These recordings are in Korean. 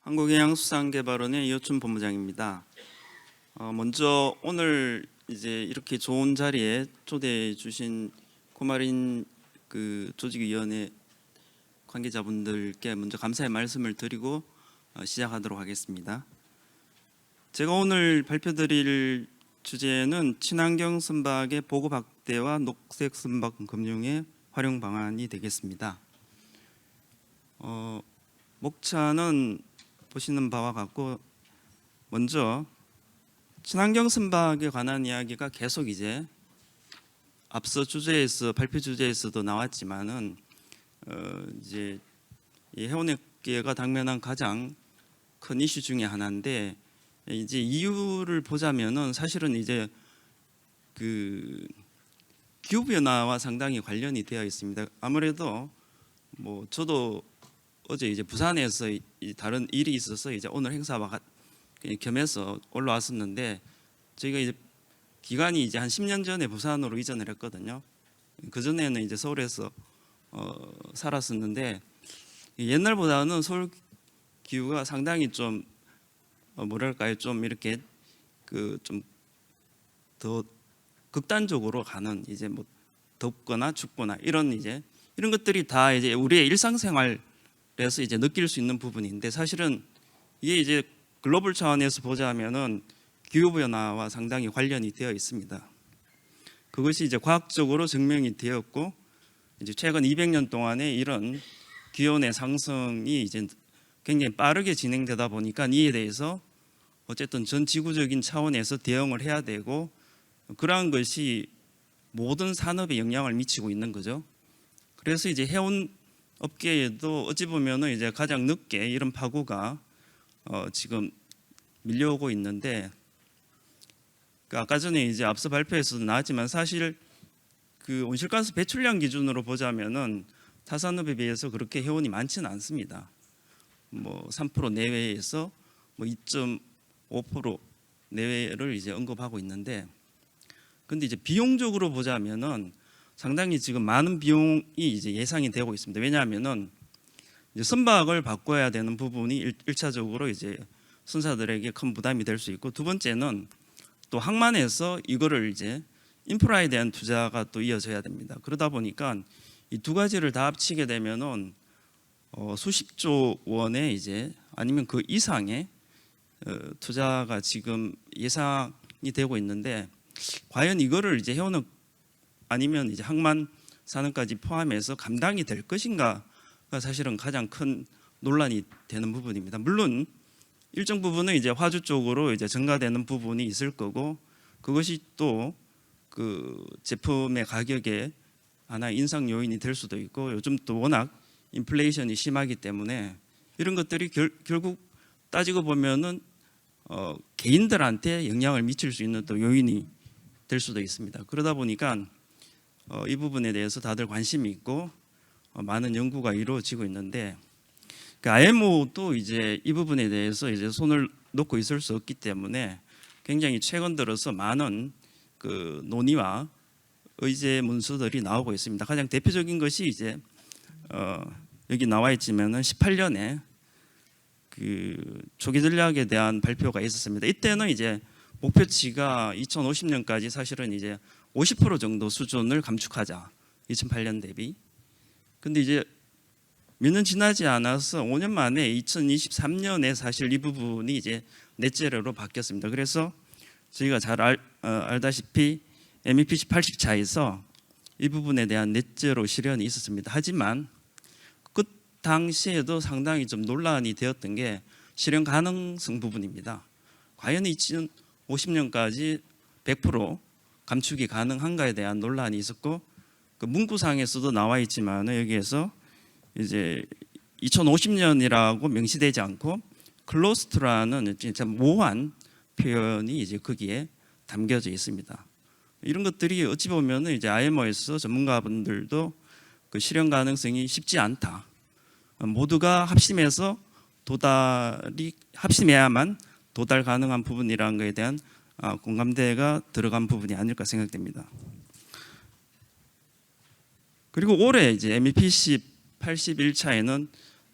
한국해양수산개발원의 이호춘 본부장입니다. 먼저 오늘 이제 이렇게 좋은 자리에 초대해 주신 코마린 조직위원회 관계자분들께 먼저 감사의 말씀을 드리고 시작하도록 하겠습니다. 제가 오늘 발표드릴 주제는 친환경 선박의 보급 확대와 녹색 선박 금융의 활용 방안이 되겠습니다. 목차는 보시는 바와 같고, 먼저 친환경 선박에 관한 이야기가 계속 이제 앞서 주제에서 발표 주제에서도 나왔지만은 이제 이 해운업계가 당면한 가장 큰 이슈 중에 하나인데, 이제 이유를 보자면은 사실은 이제 기후 변화와 상당히 관련이 되어 있습니다. 아무래도 저도 어제 이제 부산에서 다른 일이 있어서 이제 오늘 행사와 겸해서 올라왔었는데, 저희가 이제 기간이 이제 한 10년 전에 부산으로 이전을 했거든요. 그 전에는 이제 서울에서 살았었는데, 옛날보다는 서울 기후가 상당히 좀 뭐랄까요, 좀 이렇게 좀 더 극단적으로 가는, 이제 덥거나 춥거나 이런 것들이 다 이제 우리의 일상생활에서 이제 느낄 수 있는 부분인데, 사실은 이게 이제 글로벌 차원에서 보자면은 기후 변화와 상당히 관련이 되어 있습니다. 그것이 이제 과학적으로 증명이 되었고, 이제 최근 200년 동안에 이런 기온의 상승이 이제 굉장히 빠르게 진행되다 보니까 이에 대해서 어쨌든 전 지구적인 차원에서 대응을 해야 되고, 그러한 것이 모든 산업에 영향을 미치고 있는 거죠. 그래서 이제 해운 업계에도 어찌 보면은 이제 가장 늦게 이런 파고가 지금 밀려오고 있는데, 아까 전에 이제 앞서 발표에서도 나왔지만 사실 온실가스 배출량 기준으로 보자면은 타산업에 비해서 그렇게 해운이 많지는 않습니다. 3% 내외에서 2.5% 내외를 이제 언급하고 있는데, 근데 이제 비용적으로 보자면은 상당히 지금 많은 비용이 이제 예상이 되고 있습니다. 왜냐하면은 이제 선박을 바꿔야 되는 부분이 1차적으로 이제 선사들에게 큰 부담이 될 수 있고, 두 번째는 또 항만에서 이거를 이제 인프라에 대한 투자가 또 이어져야 됩니다. 그러다 보니까 이 두 가지를 다 합치게 되면은 수십조 원의 이제 아니면 그 이상의 투자가 지금 예상이 되고 있는데, 과연 이거를 이제 해운업 아니면 이제 항만 산업까지 포함해서 감당이 될 것인가가 사실은 가장 큰 논란이 되는 부분입니다. 물론 일정 부분은 이제 화주 쪽으로 이제 증가되는 부분이 있을 거고, 그것이 또 제품의 가격에 하나의 인상 요인이 될 수도 있고, 요즘 또 워낙 인플레이션이 심하기 때문에 이런 것들이 결국 따지고 보면은 개인들한테 영향을 미칠 수 있는 또 요인이 될 수도 있습니다. 그러다 보니까 이 부분에 대해서 다들 관심이 있고 많은 연구가 이루어지고 있는데, IMO도 이제 이 부분에 대해서 이제 손을 놓고 있을 수 없기 때문에 굉장히 최근 들어서 많은 논의와 의제 문서들이 나오고 있습니다. 가장 대표적인 것이 이제 여기 나와 있지만은 18년에 조기 전략에 대한 발표가 있었습니다. 이때는 이제 목표치가 2050년까지 사실은 이제 50% 정도 수준을 감축하자, 2008년 대비. 근데 이제 몇 년 지나지 않아서 5년 만에 2023년에 사실 이 부분이 이제 넷제로로 바뀌었습니다. 그래서 저희가 잘 알다시피 MEPC 80차에서 이 부분에 대한 넷제로 실현이 있었습니다. 하지만 그 당시에도 상당히 좀 논란이 되었던 게 실현 가능성 부분입니다. 과연 2050년까지 100% 감축이 가능한가에 대한 논란이 있었고, 문구상에서도 나와 있지만 여기에서 이제 2050년이라고 명시되지 않고 클로스트라는 진짜 모호한 표현이 이제 거기에 담겨져 있습니다. 이런 것들이 어찌 보면 이제 IMO에서 전문가분들도 실현 가능성이 쉽지 않다, 모두가 합심해야만 도달 가능한 부분이라는 것에 대한 공감대가 들어간 부분이 아닐까 생각됩니다. 그리고 올해 이제 MEPC 81차에는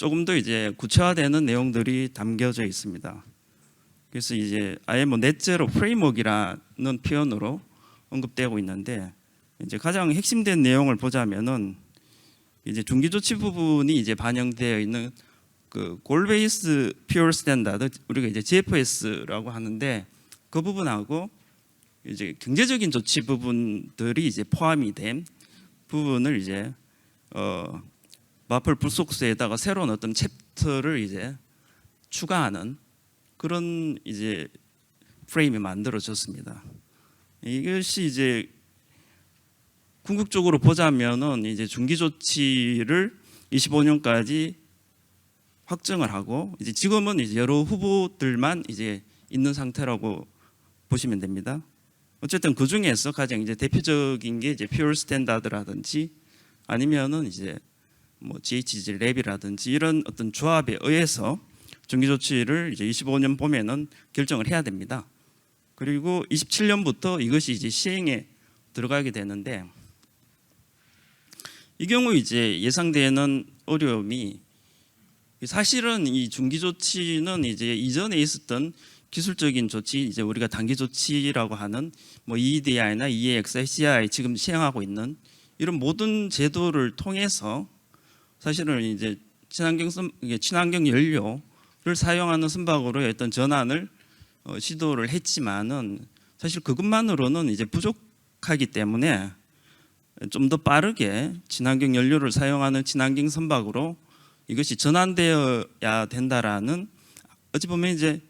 조금 더 이제 구체화되는 내용들이 담겨져 있습니다. 그래서 이제 아예 뭐 넷제로 프레임워크라는 표현으로 언급되고 있는데, 이제 가장 핵심된 내용을 보자면은 이제 중기 조치 부분이 이제 반영되어 있는 그 골 베이스 퓨어 스탠다드, 우리가 이제 GFS라고 하는데, 그 부분하고 이제 경제적인 조치 부분들이 이제 포함이 된 부분을 이제 마플 불속스에다가 새로운 어떤 챕터를 이제 추가하는 그런 이제 프레임이 만들어졌습니다. 이것이 이제 궁극적으로 보자면은 이제 중기 조치를 25년까지 확정을 하고, 이제 지금은 이제 여러 후보들만 이제 있는 상태라고 보시면 됩니다. 어쨌든 그 중에서 가장 이제 대표적인 게 이제 퓨어 스탠다드라든지 아니면은 이제 뭐 GHG 랩이라든지 이런 어떤 조합에 의해서 중기 조치를 이제 25년 봄에는 결정을 해야 됩니다. 그리고 27년부터 이것이 이제 시행에 들어가게 되는데, 이 경우 이제 예상되는 어려움이, 사실은 이 중기 조치는 이제 이전에 있었던 기술적인 조치, 이제 우리가 단기 조치라고 하는 뭐 EEDI나 EAX, CI 지금 시행하고 있는 이런 모든 제도를 통해서 사실은 이제 친환경 연료를 사용하는 선박으로의 어떤 전환을 시도를 했지만은, 사실 그것만으로는 이제 부족하기 때문에 좀 더 빠르게 친환경 연료를 사용하는 친환경 선박으로 이것이 전환되어야 된다라는, 어찌 보면 이제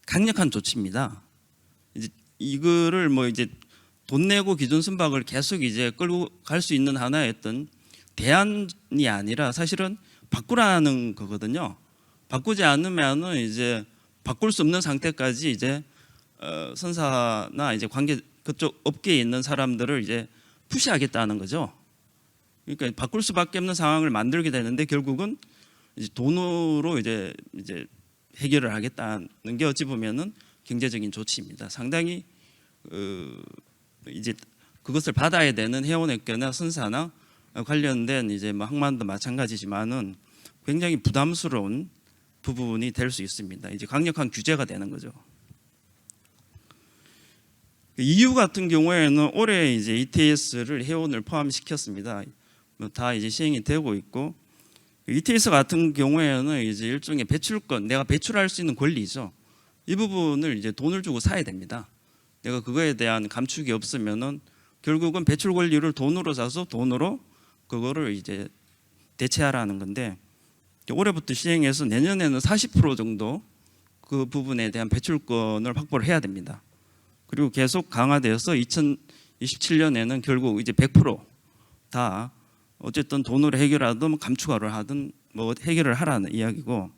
강력한 조치입니다. 이제 이거를 뭐 이제 돈 내고 기존 선박을 계속 이제 끌고 갈 수 있는 하나의 어떤 대안이 아니라 사실은 바꾸라는 거거든요. 바꾸지 않으면은 이제 바꿀 수 없는 상태까지 이제 선사나 이제 관계 그쪽 업계에 있는 사람들을 이제 푸시하겠다는 거죠. 그러니까 바꿀 수밖에 없는 상황을 만들게 되는데, 결국은 이제 돈으로 이제 해결을 하겠다는 게 어찌 보면은 경제적인 조치입니다. 상당히 이제 그것을 받아야 되는 해운업계나 선사나 관련된 이제 뭐 항만도 마찬가지지만은 굉장히 부담스러운 부분이 될 수 있습니다. 이제 강력한 규제가 되는 거죠. EU 같은 경우에는 올해 이제 ETS를 해운을 포함시켰습니다. 다 이제 시행이 되고 있고, ETS 같은 경우에는 이제 일종의 배출권, 내가 배출할 수 있는 권리죠. 이 부분을 이제 돈을 주고 사야 됩니다. 내가 그거에 대한 감축이 없으면은 결국은 배출 권리를 돈으로 사서 돈으로 그거를 이제 대체하라는 건데, 올해부터 시행해서 내년에는 40% 정도 그 부분에 대한 배출권을 확보를 해야 됩니다. 그리고 계속 강화되어서 2027년에는 결국 이제 100% 어쨌든 돈으로 해결하든 감축을 하든 뭐 해결을 하라는 이야기고,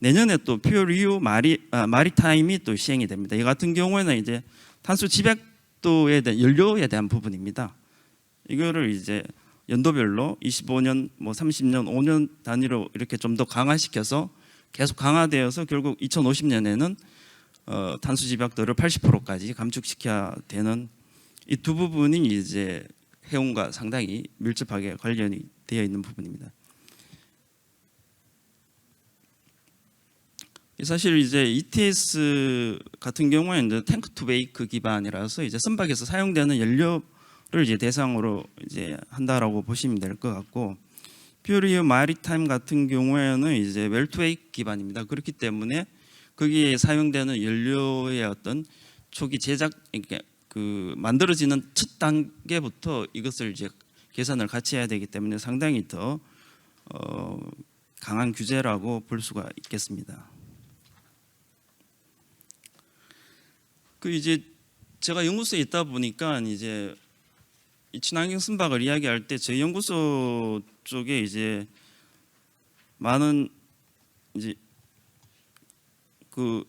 내년에 또 퓨어 리유 마리타임이 또 시행이 됩니다. 이 같은 경우에는 이제 탄소 집약도에 대한 연료에 대한 부분입니다. 이거를 이제 연도별로 25년, 뭐 30년, 5년 단위로 이렇게 좀 더 강화시켜서 계속 강화되어서 결국 2050년에는 탄소 집약도를 80%까지 감축시켜야 되는 이 두 부분이 이제 해운과 상당히 밀접하게 관련이 되어 있는 부분입니다. 사실 이제 ETS 같은 경우에는 이제 탱크 투 베이크 기반이라서 이제 선박에서 사용되는 연료를 이제 대상으로 이제 한다라고 보시면 될 것 같고, 퓨어 리유 마리타임 같은 경우에는 이제 웰 투 웨이크 기반입니다. 그렇기 때문에 거기에 사용되는 연료의 어떤 초기 제작, 그 만들어지는 첫 단계부터 이것을 이제 계산을 같이 해야 되기 때문에 상당히 더 강한 규제라고 볼 수가 있겠습니다. 그 이제 제가 연구소에 있다 보니까 이제 이 친환경 선박을 이야기할 때 저희 연구소 쪽에 이제 많은 이제 그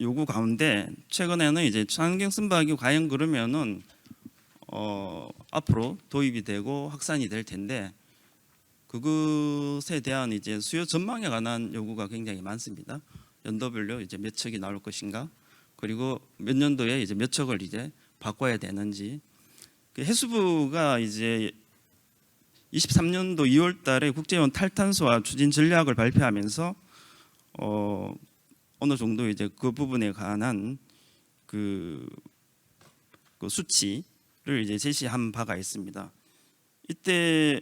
요구 가운데 최근에는 이제 친환경 선박이 과연 그러면은 앞으로 도입이 되고 확산이 될 텐데, 그것에 대한 이제 수요 전망에 관한 요구가 굉장히 많습니다. 연도별로 이제 몇 척이 나올 것인가, 그리고 몇 년도에 이제 몇 척을 이제 바꿔야 되는지. 해수부가 이제 23년도 2월 달에 국제원 탈탄소화 추진 전략을 발표하면서 어느 정도 이제 그 부분에 관한 그 수치를 이제 제시한 바가 있습니다. 이때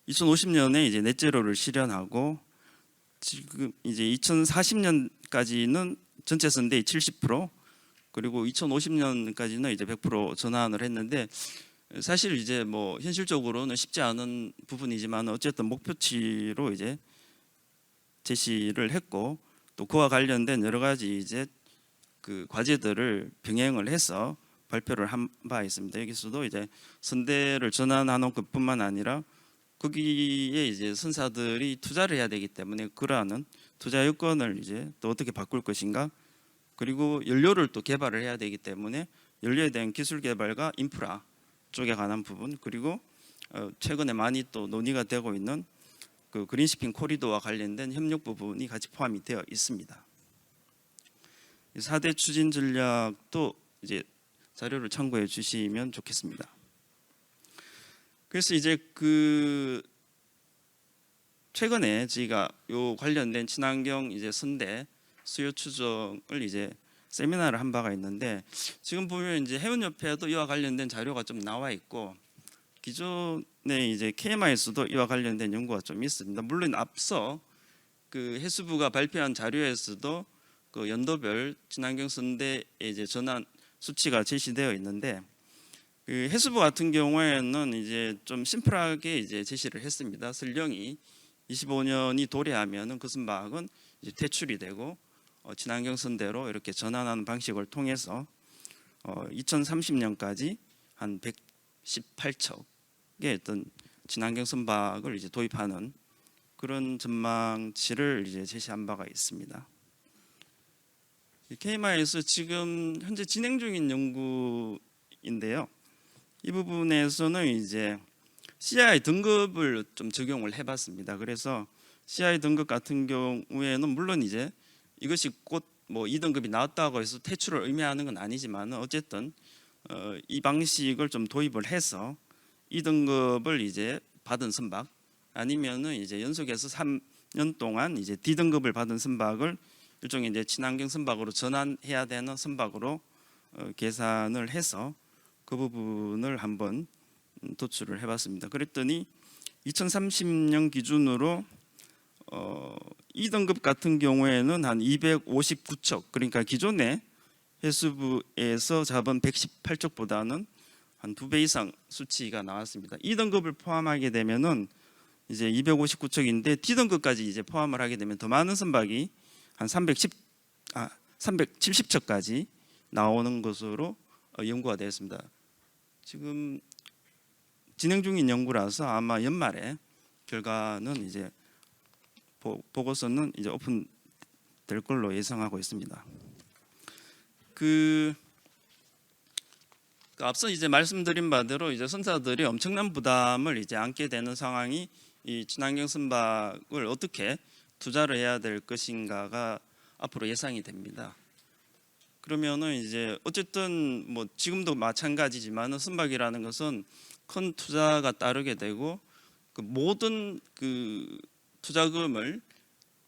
2050년에 이제 넷제로를 실현하고 지금 이제 2040년까지는 전체 선대의 70% 그리고 2050년까지는 이제 100% 전환을 했는데 사실 이제 뭐 현실적으로는 쉽지 않은 부분이지만 어쨌든 목표치로 이제 제시를 했고 또 그와 관련된 여러 가지 이제 그 과제들을 병행을 해서 발표를 한 바 있습니다. 여기서도 이제 선대를 전환하는 것뿐만 아니라 거기에 이제 선사들이 투자를 해야 되기 때문에 그러한 투자 여건을 이제 또 어떻게 바꿀 것인가, 그리고 연료를 또 개발을 해야 되기 때문에 연료에 대한 기술 개발과 인프라 쪽에 관한 부분, 그리고 최근에 많이 또 논의가 되고 있는 그 그린시핑 코리도와 관련된 협력 부분이 같이 포함이 되어 있습니다. 4대 추진 전략도 이제 자료를 참고해 주시면 좋겠습니다. 그래서 이제 그 최근에 저희가 요 관련된 친환경 이제 선대 수요 추정을 이제 세미나를 한 바가 있는데 지금 보면 이제 해운협회도 이와 관련된 자료가 좀 나와 있고 기존에 이제 KMI에서도 이와 관련된 연구가 좀 있습니다. 물론 앞서 그 해수부가 발표한 자료에서도 그 연도별 친환경 선대의 이제 전환 수치가 제시되어 있는데 그 해수부 같은 경우에는 이제 좀 심플하게 이제 제시를 했습니다. 설령이 25년이 도래하면은 그 선박은 이제 퇴출이 되고 친환경 선대로 이렇게 전환하는 방식을 통해서 2030년까지 한 118척의 어떤 친환경 선박을 이제 도입하는 그런 전망치를 이제 제시한 바가 있습니다. KMI에서 지금 현재 진행 중인 연구인데요. 이 부분에서는 이제 CI 등급을 좀 적용을 해봤습니다. 그래서 CI 등급 같은 경우에는 물론 이제 이것이 곧 뭐 2등급이 나왔다고 해서 퇴출을 의미하는 건 아니지만 어쨌든 이 방식을 좀 도입을 해서 2등급을 이제 받은 선박 아니면은 이제 연속해서 3년 동안 이제 D등급을 받은 선박을 일종의 이제 친환경 선박으로 전환해야 되는 선박으로 계산을 해서 그 부분을 한번 도출을 해봤습니다. 그랬더니 2030년 기준으로 2등급 같은 경우에는 한 259척, 그러니까 기존에 해수부에서 잡은 118척보다는 한 2배 이상 수치가 나왔습니다. 2등급을 포함하게 되면은 이제 259척인데 D등급까지 이제 포함을 하게 되면 더 많은 선박이 한 370척까지 나오는 것으로 연구가 되었습니다. 지금 진행 중인 연구라서 아마 연말에 결과는 이제 보고서는 이제 오픈될 걸로 예상하고 있습니다. 그 앞서 이제 말씀드린 바대로 이제 선사들이 엄청난 부담을 이제 안게 되는 상황이 이 친환경 선박을 어떻게 투자를 해야 될 것인가가 앞으로 예상이 됩니다. 그러면은 이제 어쨌든 뭐 지금도 마찬가지지만 선박이라는 것은 큰 투자가 따르게 되고 그 모든 그 투자금을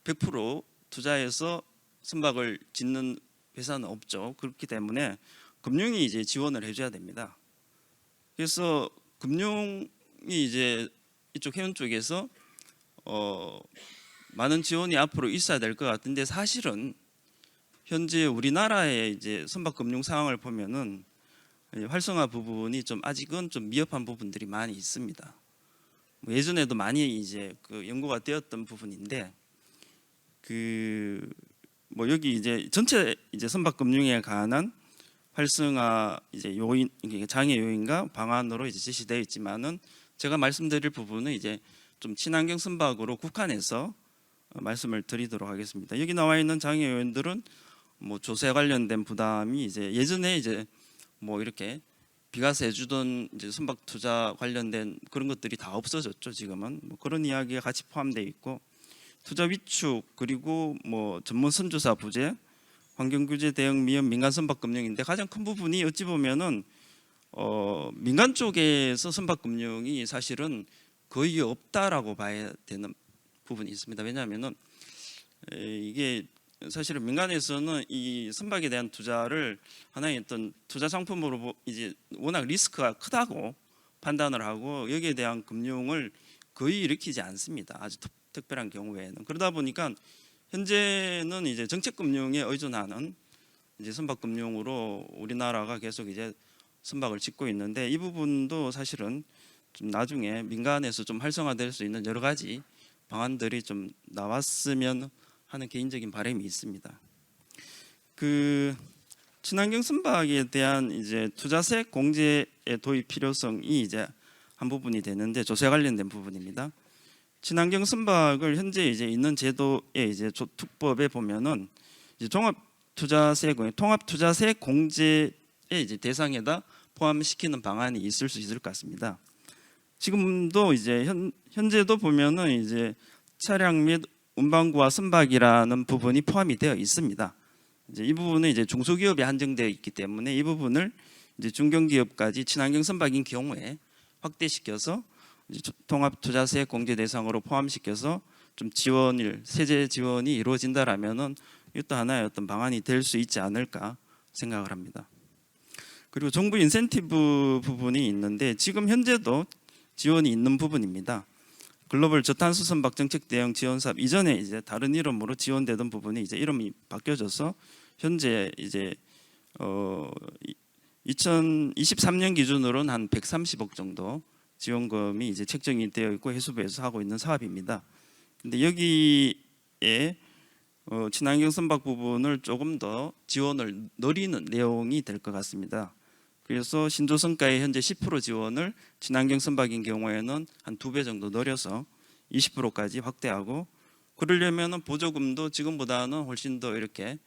100% 투자해서 선박을 짓는 회사는 없죠. 그렇기 때문에 금융이 이제 지원을 해줘야 됩니다. 그래서 금융이 이제 이쪽 해운 쪽에서 많은 지원이 앞으로 있어야 될 것 같은데 사실은 현재 우리나라의 이제 선박 금융 상황을 보면은 활성화 부분이 좀 아직은 좀 미흡한 부분들이 많이 있습니다. 예전에도 많이 이제 그 연구가 되었던 부분인데 그 뭐 여기 이제 전체 이제 선박 금융에 관한 활성화 이제 요인 장애 요인과 방안으로 이제 제시되어 있지만은 제가 말씀드릴 부분은 이제 좀 친환경 선박으로 국한해서 말씀을 드리도록 하겠습니다. 여기 나와 있는 장애 요인들은 뭐 조세 관련된 부담이 이제 예전에 이제 뭐 이렇게 비과세 해주던 이제 선박 투자 관련된 그런 것들이 다 없어졌죠. 지금은 뭐 그런 이야기가 같이 포함되어 있고 투자 위축 그리고 뭐 전문 선조사 부재, 환경규제 대응 미흡 민간 선박 금융인데 가장 큰 부분이 어찌 보면은 민간 쪽에서 선박금융이 사실은 거의 없다라고 봐야 되는 부분이 있습니다. 왜냐하면은 이게 사실은 민간에서는 이 선박에 대한 투자를 하나의 어떤 투자 상품으로 이제 워낙 리스크가 크다고 판단을 하고 여기에 대한 금융을 거의 일으키지 않습니다. 아주 특별한 경우에는. 그러다 보니까 현재는 이제 정책금융에 의존하는 이제 선박금융으로 우리나라가 계속 이제 선박을 짓고 있는데, 이 부분도 사실은 좀 나중에 민간에서 좀 활성화될 수 있는 여러 가지 방안들이 좀 나왔으면 하는 개인적인 바람이 있습니다. 그 친환경 선박에 대한 이제 투자세 공제의 도입 필요성이 이제 한 부분이 되는데, 조세 관련된 부분입니다. 친환경 선박을 현재 이제 있는 제도의 이제 특법에 보면은 이제 통합투자세 공제의 이제 대상에다 포함시키는 방안이 있을 수 있을 것 같습니다. 지금도 이제 현재도 보면은 이제 차량 및 운반구와 선박이라는 부분이 포함이 되어 있습니다. 이제 이 부분은 이제 중소기업에 한정되어 있기 때문에 이 부분을 이제 중견기업까지 친환경 선박인 경우에 확대시켜서 통합투자세 공제 대상으로 포함시켜서 좀 세제 지원이 이루어진다라면은 이것도 하나의 어떤 방안이 될 수 있지 않을까 생각을 합니다. 그리고 정부 인센티브 부분이 있는데 지금 현재도 지원이 있는 부분입니다. 글로벌 저탄소 선박 정책 대응 지원 사업 이전에 이제 다른 이름으로 지원되던 부분이 이제 이름이 바뀌어져서 현재 이제 2023년 기준으로는 한 130억 정도 지원금이 이제 책정이 되어 있고 해수부에서 하고 있는 사업입니다. 근데 여기에 친환경 선박 부분을 조금 더 지원을 늘리는 내용이 될 것 같습니다. 그래서 신조선가의 현재 10% 지원을 친환경 선박인 경우에는 한 2배 정도 늘려서 20%까지 확대하고, 그러려면 보조금도 지금보다는 훨씬 더 이렇게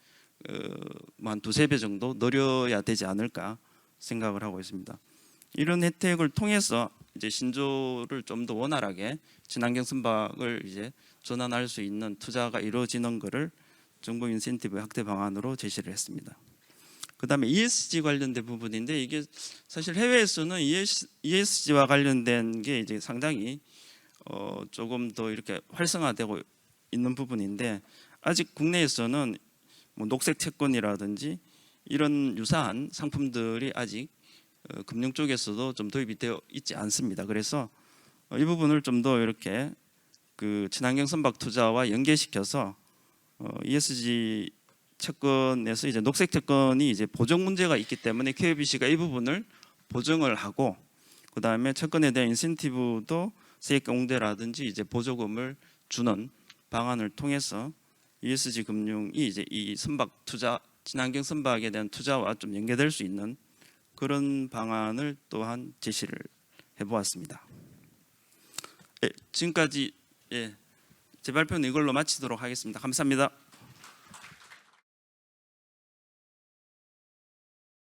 한 2~3배 정도 늘려야 되지 않을까 생각을 하고 있습니다. 이런 혜택을 통해서 이제 신조를 좀 더 원활하게 친환경 선박을 이제 전환할 수 있는 투자가 이루어지는 것을 정부 인센티브 확대 방안으로 제시를 했습니다. 그다음에 ESG 관련된 부분인데, 이게 사실 해외에서는 ESG와 관련된 게 이제 상당히 조금 더 이렇게 활성화되고 있는 부분인데, 아직 국내에서는 뭐 녹색 채권이라든지 이런 유사한 상품들이 아직 금융 쪽에서도 좀 도입이 되어 있지 않습니다. 그래서 이 부분을 좀 더 이렇게 그 친환경 선박 투자와 연계시켜서 ESG 채권에서 이제 녹색 채권이 이제 보정 문제가 있기 때문에 KBC가 이 부분을 보정을 하고, 그 다음에 채권에 대한 인센티브도 세액 공제라든지 이제 보조금을 주는 방안을 통해서 ESG 금융이 이제 이 선박 투자, 친환경 선박에 대한 투자와 좀 연계될 수 있는 그런 방안을 또한 제시를 해보았습니다. 지금까지 제 발표는 이걸로 마치도록 하겠습니다. 감사합니다.